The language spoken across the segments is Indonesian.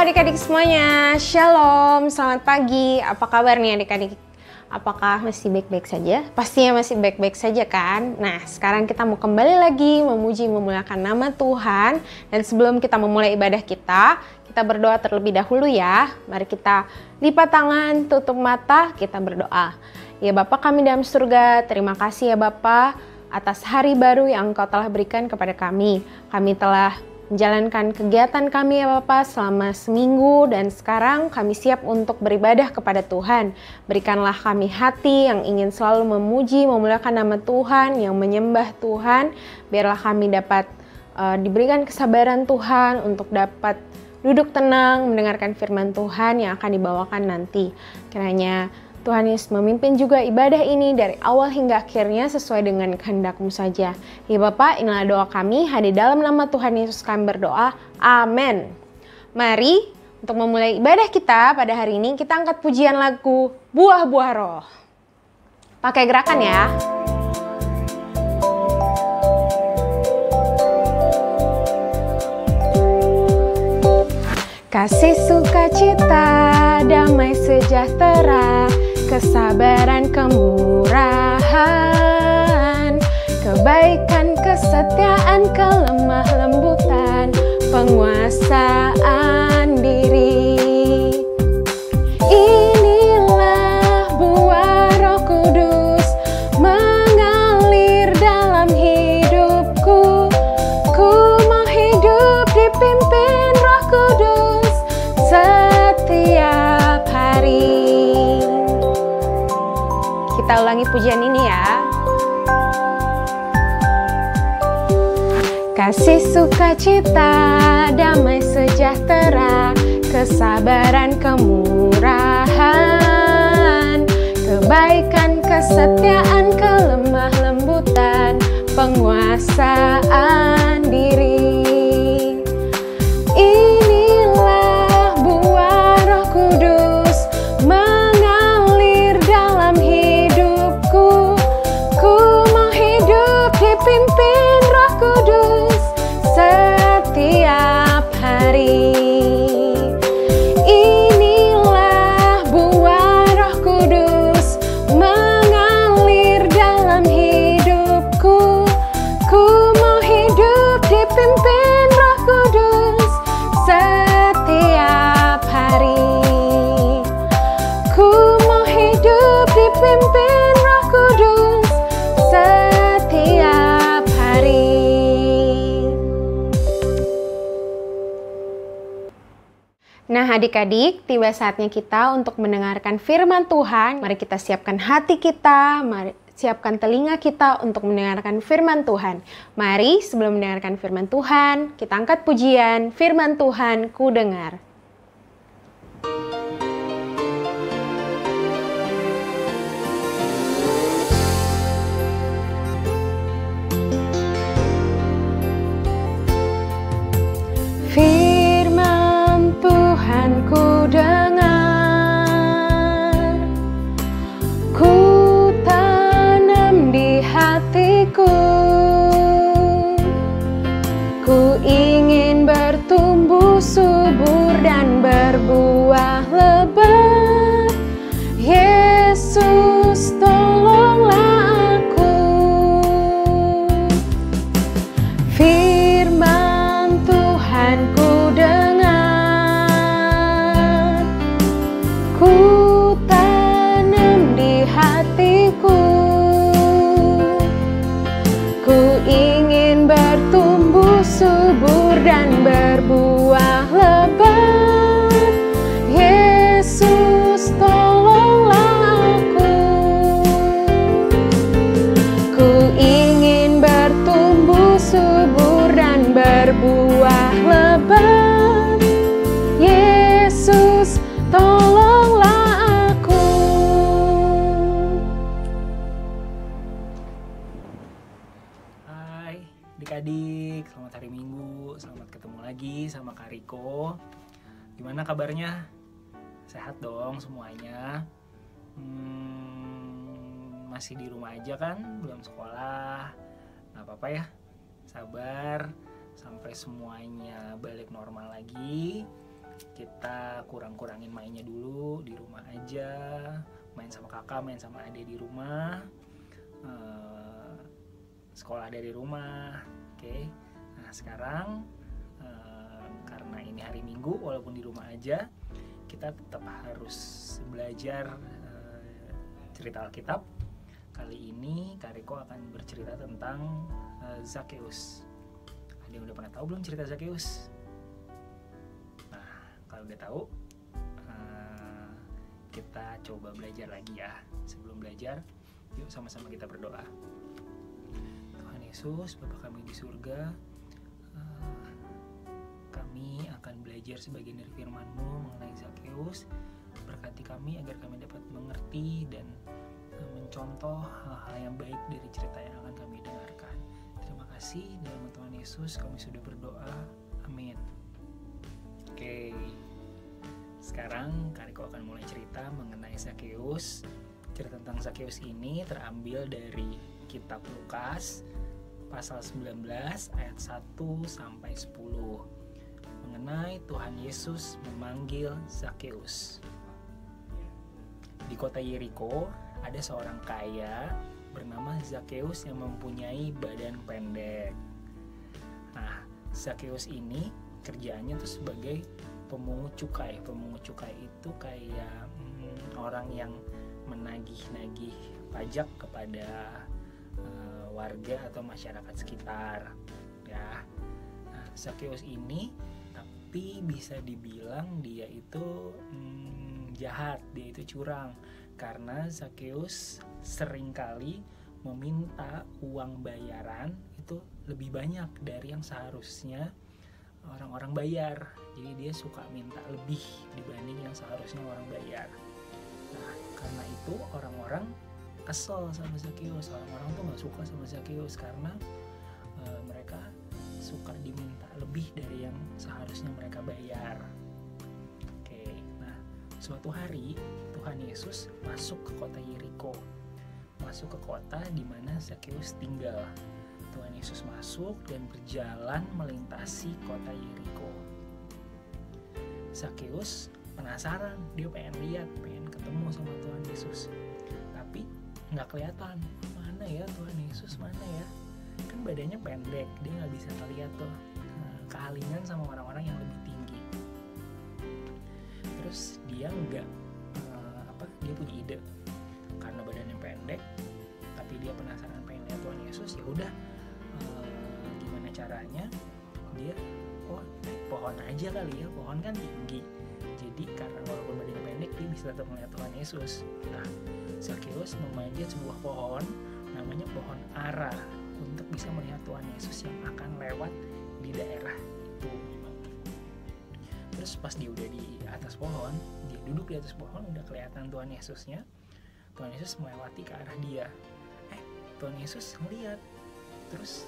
adik-adik semuanya, Shalom, selamat pagi. Apa kabar nih adik-adik? Apakah masih baik-baik saja? Pastinya masih baik-baik saja kan? Nah, sekarang kita mau kembali lagi memuji memuliakan nama Tuhan. Dan sebelum kita memulai ibadah kita berdoa terlebih dahulu ya. Mari kita lipat tangan, tutup mata, kita berdoa. Ya Bapa kami dalam surga, terima kasih ya Bapa atas hari baru yang Engkau telah berikan kepada kami. Kami telah menjalankan kegiatan kami ya Bapak selama seminggu dan sekarang kami siap untuk beribadah kepada Tuhan. Berikanlah kami hati yang ingin selalu memuji, memuliakan nama Tuhan, yang menyembah Tuhan. Biarlah kami dapat diberikan kesabaran Tuhan untuk dapat duduk tenang mendengarkan firman Tuhan yang akan dibawakan nanti. Kiranya Tuhan Yesus memimpin juga ibadah ini dari awal hingga akhirnya sesuai dengan kehendak-Mu saja. Ya Bapak, inilah doa kami, di dalam nama Tuhan Yesus kami berdoa. Amin. Mari untuk memulai ibadah kita pada hari ini kita angkat pujian lagu Buah-Buah Roh. Pakai gerakan ya. Kasih sukacita, damai sejahtera, kesabaran, kemurahan, kebaikan, kesetiaan, kelemah lembutan, penguasaan diri. Inilah buah Roh Kudus mengalir dalam hidupku. Ku mau hidup dipimpin Roh Kudus setiap hari. Kita ulangi pujian ini ya. Kasih sukacita, damai sejahtera, kesabaran, kemurahan, kebaikan, kesetiaan, kelemah lembutan, penguasaan diri. Inilah buah Roh Kudus mengalir dalam hidupku. Ku mau hidup dipimpin Roh Kudus setiap hari. Inilah buah Roh Kudus mengalir dalam hidupku. Ku mau hidup dipimpin Roh Kudus setiap hari. Ku mau hidup dipimpin Roh Kudus setiap hari. Nah adik-adik, tiba saatnya kita untuk mendengarkan firman Tuhan. Mari kita siapkan hati kita, mari siapkan telinga kita untuk mendengarkan firman Tuhan. Mari sebelum mendengarkan firman Tuhan, kita angkat pujian firman Tuhan ku dengar. Firman Tuhan ku dengar, ku tanam di hatiku. Ku ingin bertumbuh subur dan berbuah lebat. Yesus, tolonglah aku. Firman Tuhan ku dengar, ku tanam di hatiku. Ku ingin bertumbuh subur dan berbuah lebat. Yesus, tolonglah aku. Ku ingin bertumbuh subur dan berbuah lebat. Yesus, tolonglah aku. Hai adik-adik, selamat hari Minggu, selamat ketemu lagi sama Kak Riko. Gimana kabarnya? Sehat dong semuanya? Masih di rumah aja kan? Belum sekolah? Gak apa-apa ya, sabar sampai semuanya balik normal lagi. kita kurang-kurangin mainnya dulu, di rumah aja, main sama kakak, main sama adik di rumah, sekolah dari rumah. Oke. Nah sekarang karena ini hari Minggu, walaupun di rumah aja, kita tetap harus belajar cerita Alkitab. Kali ini Kariko akan bercerita tentang Zakheus. Ada yang udah pernah tahu belum cerita Zakheus? Nah, kalau udah tahu, kita coba belajar lagi ya. Sebelum belajar, yuk sama-sama kita berdoa. Tuhan Yesus, Bapa kami di surga, kami akan belajar sebagian dari firman-Mu mengenai Zakheus. Berkati kami agar kami dapat mengerti dan mencontoh hal-hal yang baik dari cerita yang akan kami dengarkan. Terima kasih, dalam Tuhan Yesus kami sudah berdoa. Amin. Oke, sekarang Kariko akan mulai cerita mengenai Zakheus. Cerita tentang Zakheus ini terambil dari kitab Lukas pasal 19 ayat 1 sampai 10 mengenai Tuhan Yesus memanggil Zakheus. Di kota Yeriko ada seorang kaya bernama Zakheus yang mempunyai badan pendek. Nah, Zakheus ini kerjaannya tuh sebagai pemungut cukai. Pemungut cukai itu kayak orang yang menagih-nagih pajak kepada warga atau masyarakat sekitar. Ya, nah, Zakheus ini tapi bisa dibilang dia itu jahat, dia itu curang. Karena Zakheus seringkali meminta uang bayaran itu lebih banyak dari yang seharusnya orang-orang bayar. Jadi dia suka minta lebih dibanding yang seharusnya orang bayar. Nah, karena itu orang-orang kesel sama Zakheus. Orang-orang tuh gak suka sama Zakheus karena mereka suka diminta lebih dari yang seharusnya mereka bayar. Oke, nah suatu hari Tuhan Yesus masuk ke kota Yeriko, masuk ke kota di mana Zakheus tinggal. Tuhan Yesus masuk dan berjalan melintasi kota Yeriko. Zakheus penasaran, dia pengen lihat, pengen ketemu sama Tuhan Yesus. Tapi nggak kelihatan, mana ya Tuhan Yesus, mana ya? Kan badannya pendek, dia nggak bisa lihat tuh, kealingan sama orang-orang yang lebih tinggi. Terus dia dia punya ide, karena badannya pendek tapi dia penasaran pengen lihat Tuhan Yesus. Ya udah, gimana caranya dia naik pohon aja kali ya, pohon kan tinggi, jadi karena walaupun badannya pendek dia bisa tetap melihat Tuhan Yesus. Nah, Zakheus memanjat sebuah pohon namanya pohon ara untuk bisa melihat Tuhan Yesus yang akan lewat di daerah itu. Terus pas dia udah di atas pohon, dia duduk di atas pohon, udah kelihatan Tuhan Yesusnya. Tuhan Yesus melewati ke arah dia. Tuhan Yesus ngeliat. Terus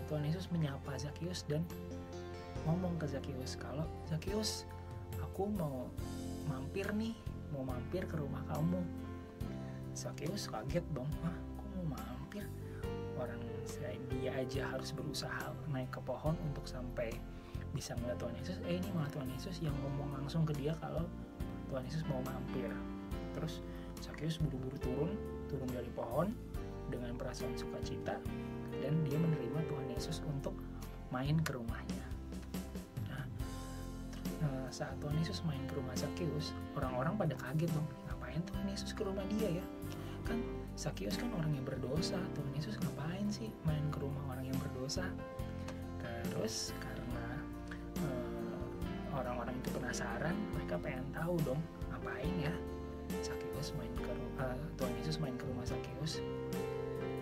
Tuhan Yesus menyapa Zakheus dan ngomong ke Zakheus, kalau Zakheus, aku mau mampir ke rumah kamu. Zakheus kaget dong, aku mau mampir? Orang dia aja harus berusaha naik ke pohon untuk sampai bisa melihat Tuhan Yesus. Ini malah Tuhan Yesus yang ngomong langsung ke dia kalau Tuhan Yesus mau mampir. Terus Zakheus buru-buru turun dari pohon dengan perasaan sukacita, dan dia menerima Tuhan Yesus untuk main ke rumahnya. Nah, saat Tuhan Yesus main ke rumah Zakheus, orang-orang pada kaget dong, ngapain Tuhan Yesus ke rumah dia ya? Kan Zakheus kan orang yang berdosa, Tuhan Yesus ngapain sih main ke rumah orang yang berdosa? Terus karena orang-orang itu penasaran, mereka pengen tahu dong, ngapain ya Zakheus Tuhan Yesus main ke rumah Zakheus.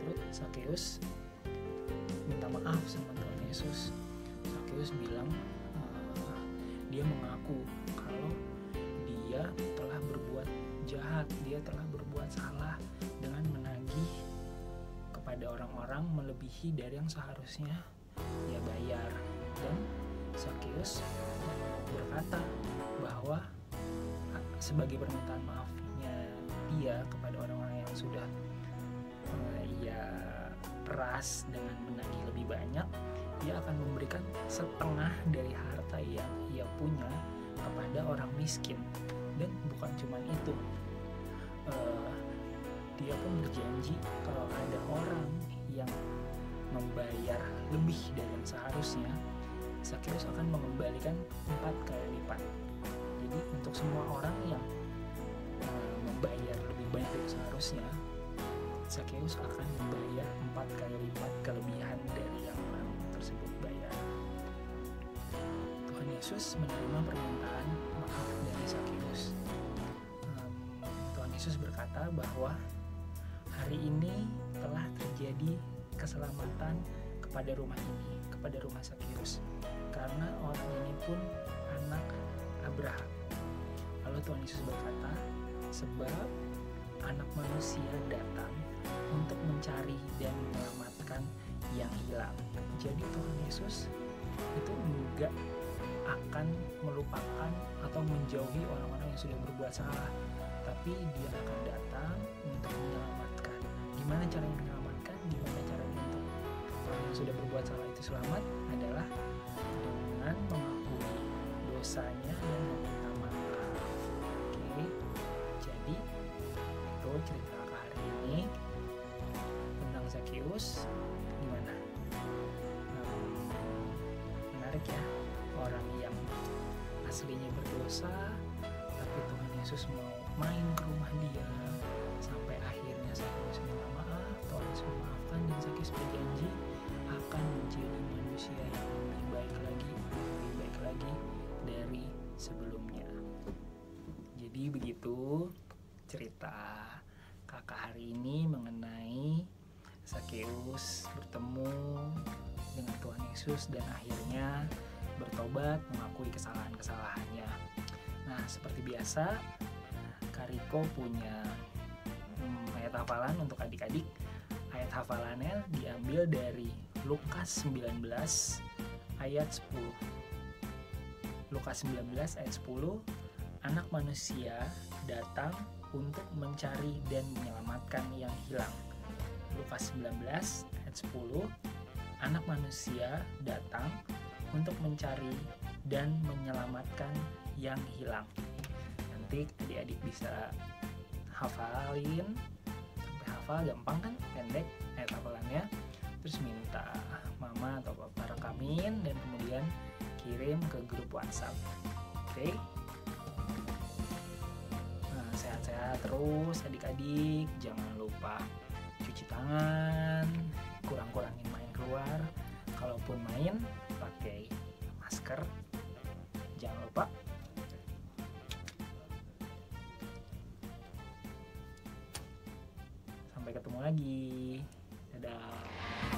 Terus Zakheus minta maaf sama Tuhan Yesus. Zakheus bilang dia mengaku kalau dia telah berbuat jahat, dia telah berbuat salah dengan menagih kepada orang-orang melebihi dari yang seharusnya dia bayar. Dan Zakheus berkata bahwa sebagai permintaan maafnya dia kepada orang-orang yang sudah ia peras dengan menagih lebih banyak, ia akan memberikan setengah dari harta yang ia punya kepada orang miskin. Dan bukan cuma itu, dia pun berjanji kalau ada orang yang membayar lebih dari yang seharusnya, Zakheus akan mengembalikan 4 kali lipat. Jadi untuk semua orang yang membayar lebih banyak dari seharusnya, Zakheus akan membayar 4 kali lipat kelebihan dari yang orang tersebut bayar. Tuhan Yesus menerima permintaan maaf dari Zakheus. Tuhan Yesus berkata bahwa hari ini telah terjadi keselamatan kepada rumah ini, kepada rumah Zakheus, karena orang ini pun anak Abraham. Lalu Tuhan Yesus berkata, sebab anak manusia datang untuk mencari dan menyelamatkan yang hilang. Jadi Tuhan Yesus itu enggak akan melupakan atau menjauhi orang-orang yang sudah berbuat salah, tapi dia akan datang untuk menyelamatkan. Gimana caranya menyelamatkan? Gimana caranya untuk orang yang sudah berbuat salah itu selamat? Adalah dengan mengakui dosanya dan meminta maaf. Oke, jadi itu cerita hari ini tentang Zakheus. Gimana? Menarik ya, orang yang aslinya berdosa, tapi Tuhan Yesus mau main ke rumah dia, sampai akhirnya Zakheus minta maaf, Tuhan Yesus memaafkan, dan Zakheus berjanji akan menjadi manusia yang lebih baik lagi dari sebelumnya. Jadi begitu cerita kakak hari ini mengenai Zakheus bertemu dengan Tuhan Yesus dan akhirnya bertobat, mengakui kesalahan-kesalahannya. Nah, seperti biasa, Kariko punya ayat hafalan untuk adik-adik. Ayat hafalannya diambil dari Lukas 19 ayat 10. Lukas 19 ayat 10, anak manusia datang untuk mencari dan menyelamatkan yang hilang. Lukas 19 ayat 10, anak manusia datang untuk mencari dan menyelamatkan yang hilang. Nanti adik-adik bisa hafalin sampai hafal, gampang kan, pendek ayat hafalannya, terus minta mama atau papa rekamin dan kemudian kirim ke grup WhatsApp. Oke? Nah, sehat-sehat terus adik-adik, jangan lupa cuci tangan, kurang-kurangin main keluar, kalaupun main pakai masker, jangan lupa. Sampai ketemu lagi. Dadah.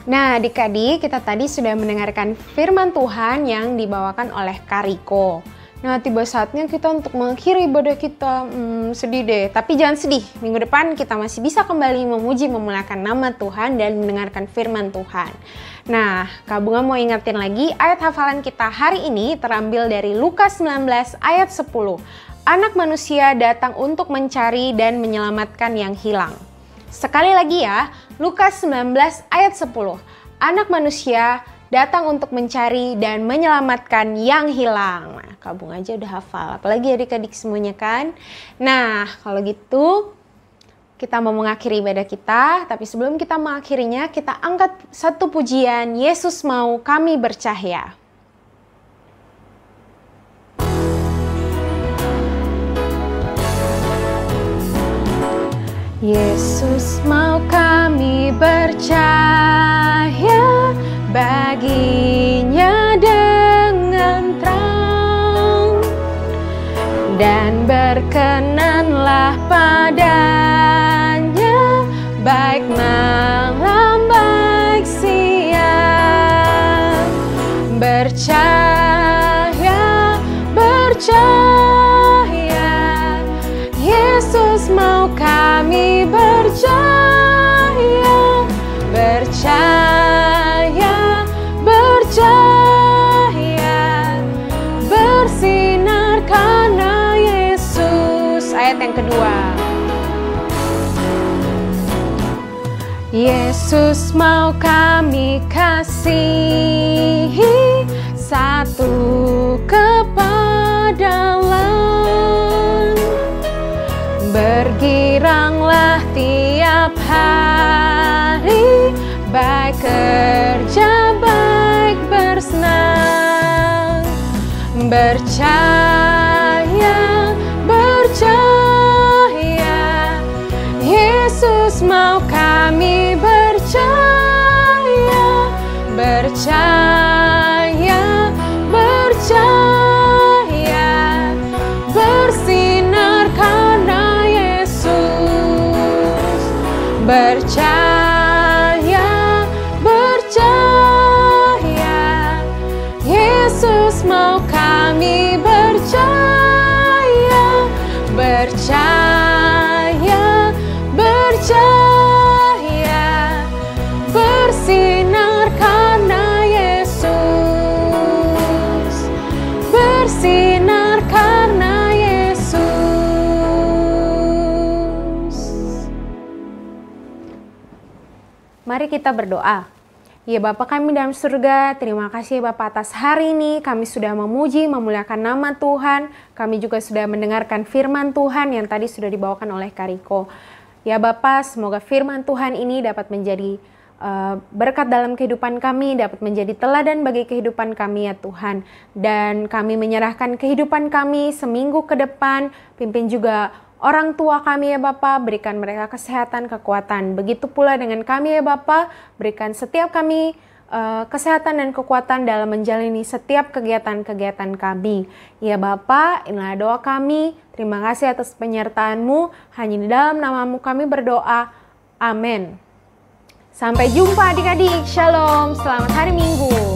Nah, adik-adik, kita tadi sudah mendengarkan firman Tuhan yang dibawakan oleh Kariko. Nah, tiba saatnya kita untuk mengakhiri ibadah kita. Sedih deh, tapi jangan sedih. Minggu depan kita masih bisa kembali memuji memuliakan nama Tuhan dan mendengarkan firman Tuhan. Nah, Kak Bunga mau ingetin lagi, ayat hafalan kita hari ini terambil dari Lukas 19 ayat 10. Anak manusia datang untuk mencari dan menyelamatkan yang hilang. Sekali lagi ya, Lukas 19 ayat 10. Anak manusia datang untuk mencari dan menyelamatkan yang hilang. Nah, Kak Bunga aja udah hafal, apalagi adik-adik semuanya kan. Nah, kalau gitu kita mau mengakhiri ibadah kita, tapi sebelum kita mengakhirinya, kita angkat satu pujian, Yesus mau kami bercahaya. Yesus mau kami bercahaya, baginya dengan terang, dan berkenanlah padanya, baik malam baik siang. Bercahaya, bercahaya, Yesus mau kami bercahaya, bercahaya, bercahaya, bersinar karena Yesus. Ayat yang kedua. Yesus mau kami kasih satu kepadalan. Bergiranglah tiap hari, baik kerja baik bersenang. Percaya, percaya, Yesus mau kami percaya. Percaya, percaya, bersinar karena Yesus. Percaya, percaya, Yesus mau kami percaya. Percaya, percaya, bersinar karena Yesus. Bersinar karena Yesus. Mari kita berdoa. Ya Bapa kami dalam surga, terima kasih ya Bapa atas hari ini kami sudah memuji, memuliakan nama Tuhan. Kami juga sudah mendengarkan firman Tuhan yang tadi sudah dibawakan oleh Kariko. Ya Bapa, semoga firman Tuhan ini dapat menjadi berkat dalam kehidupan kami, dapat menjadi teladan bagi kehidupan kami ya Tuhan. Dan kami menyerahkan kehidupan kami seminggu ke depan, pimpin juga orang tua kami ya Bapa, berikan mereka kesehatan, kekuatan. Begitu pula dengan kami ya Bapa, berikan setiap kami kesehatan dan kekuatan dalam menjalani setiap kegiatan-kegiatan kami. Ya Bapa, inilah doa kami. Terima kasih atas penyertaan-Mu. Hanya di dalam nama-Mu kami berdoa. Amin. Sampai jumpa adik-adik. Shalom. Selamat hari Minggu.